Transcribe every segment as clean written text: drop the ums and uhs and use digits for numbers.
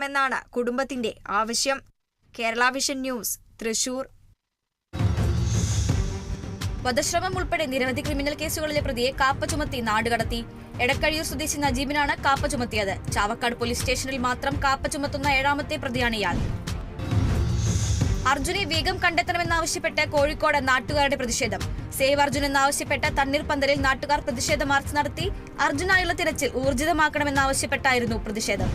ാണ് കുടുംബത്തിന്റെ ആവശ്യം. Kerala vision news, Thrissur. വധശ്രമം ഉൾപ്പെടെ നിരവധി ക്രിമിനൽ കേസുകളിലെ പ്രതിയെ കാപ്പ ചുമത്തി നാടുകടത്തി. എടക്കഴിയൂർ സ്വദേശി നജീബിനാണ് കാപ്പ ചുമത്തിയത്. ചാവക്കാട് പോലീസ് സ്റ്റേഷനിൽ മാത്രം കാപ്പ ചുമത്തുന്ന 7ാമത്തെ പ്രതിയാണ് ഇയാൾ. അർജുനെ വേഗം കണ്ടെത്തണമെന്നാവശ്യപ്പെട്ട് കോഴിക്കോട് നാട്ടുകാരുടെ പ്രതിഷേധം. സേവ് അർജുൻ എന്നാവശ്യപ്പെട്ട് തണ്ണീർപ്പന്തലിൽ നാട്ടുകാർ പ്രതിഷേധ മാർച്ച് നടത്തി. അർജുനായുള്ള തിരച്ചിൽ ഊർജിതമാക്കണമെന്നാവശ്യപ്പെട്ടായിരുന്നു പ്രതിഷേധം.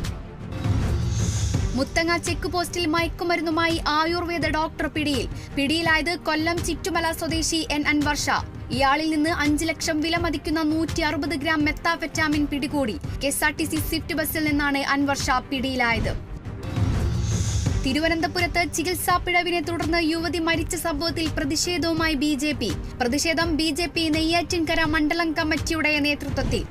മുത്തങ്ങ ചെക്ക് പോസ്റ്റിൽ മയക്കുമരുന്നുമായി ആയുർവേദ ഡോക്ടർ പിടിയിലായത് കൊല്ലം ചിറ്റുമല സ്വദേശി എൻ അൻവർ ഷാ. ഇയാളിൽ നിന്ന് 5 ലക്ഷം വില മതിക്കുന്ന 160 ഗ്രാം മെത്താഫെറ്റാമിൻ പിടികൂടി. KSRTC സ്വിഫ്റ്റ് ബസ്സിൽ നിന്നാണ് അൻവർ ഷാ പിടിയിലായത്. തിരുവനന്തപുരത്ത് ചികിത്സാ പിഴവിനെ തുടർന്ന് യുവതി മരിച്ച സംഭവത്തിൽ പ്രതിഷേധവുമായി പ്രതിഷേധം BJP നെയ്യാറ്റിൻകര മണ്ഡലം കമ്മിറ്റിയുടെ നേതൃത്വത്തിൽ.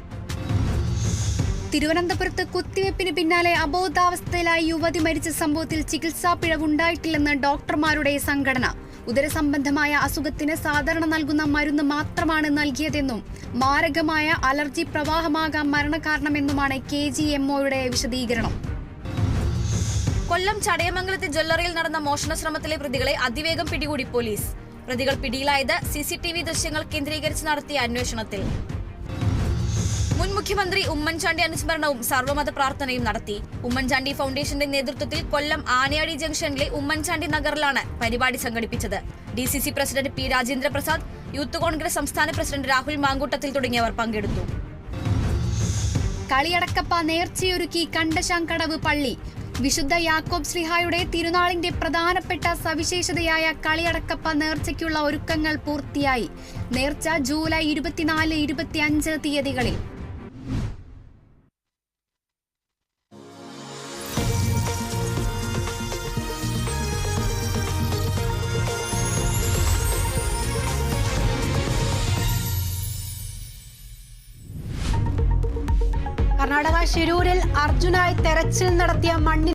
തിരുവനന്തപുരത്ത് കുത്തിവയ്പ്പിന് പിന്നാലെ അബോധാവസ്ഥയിലായി യുവതി മരിച്ച സംഭവത്തിൽ ചികിത്സാ പിഴവുണ്ടായിട്ടില്ലെന്ന് ഡോക്ടർമാരുടെ സംഘടന. ഉദരസംബന്ധമായ അസുഖത്തിന് സാധാരണ നൽകുന്ന മരുന്ന് മാത്രമാണ് നൽകിയതെന്നും മാരകമായ അലർജി പ്രവാഹമാകാം മരണകാരണമെന്നുമാണ് KGMOയുടെ വിശദീകരണം. കൊല്ലം ചടയമംഗലത്തെ ജ്വല്ലറിയിൽ നടന്ന മോഷണ ശ്രമത്തിലെ പ്രതികളെ അതിവേഗം പിടികൂടി പോലീസ്. പ്രതികൾ പിടിയിലായത് CCTV ദൃശ്യങ്ങൾ കേന്ദ്രീകരിച്ച് നടത്തിയ അന്വേഷണത്തിൽ. മുൻ മുഖ്യമന്ത്രി ഉമ്മൻചാണ്ടി അനുസ്മരണവും സർവ്വമത പ്രാർത്ഥനയും നടത്തി. ഉമ്മൻചാണ്ടി ഫൗണ്ടേഷന്റെ നേതൃത്വത്തിൽ കൊല്ലം ആനയാടി ജംഗ്ഷനിലെ ഉമ്മൻചാണ്ടി നഗറിലാണ് പരിപാടി സംഘടിപ്പിച്ചത്. DCC president P Rajendraprasad, youth Congress സംസ്ഥാന പ്രസിഡന്റ് രാഹുൽ മാങ്കൂട്ടത്തിൽ തുടങ്ങിയവർ പങ്കെടുത്തു. കളിയടക്കപ്പ നേർച്ചയൊരുക്കി കണ്ടശാങ്കടവ് പള്ളി. വിശുദ്ധ യാക്കോബ് ശ്ലീഹായുടെ തിരുനാളിന്റെ പ്രധാനപ്പെട്ട സവിശേഷതയായ കളിയടക്കപ്പ നേർച്ചയ്ക്കുള്ള ഒരുക്കങ്ങൾ പൂർത്തിയായി. നേർച്ച ജൂലൈ 24, 25 തീയതികളിൽ. കർണാടക ഷിരൂരിൽ അർജുനായി തെരച്ചിൽ നടത്തിയ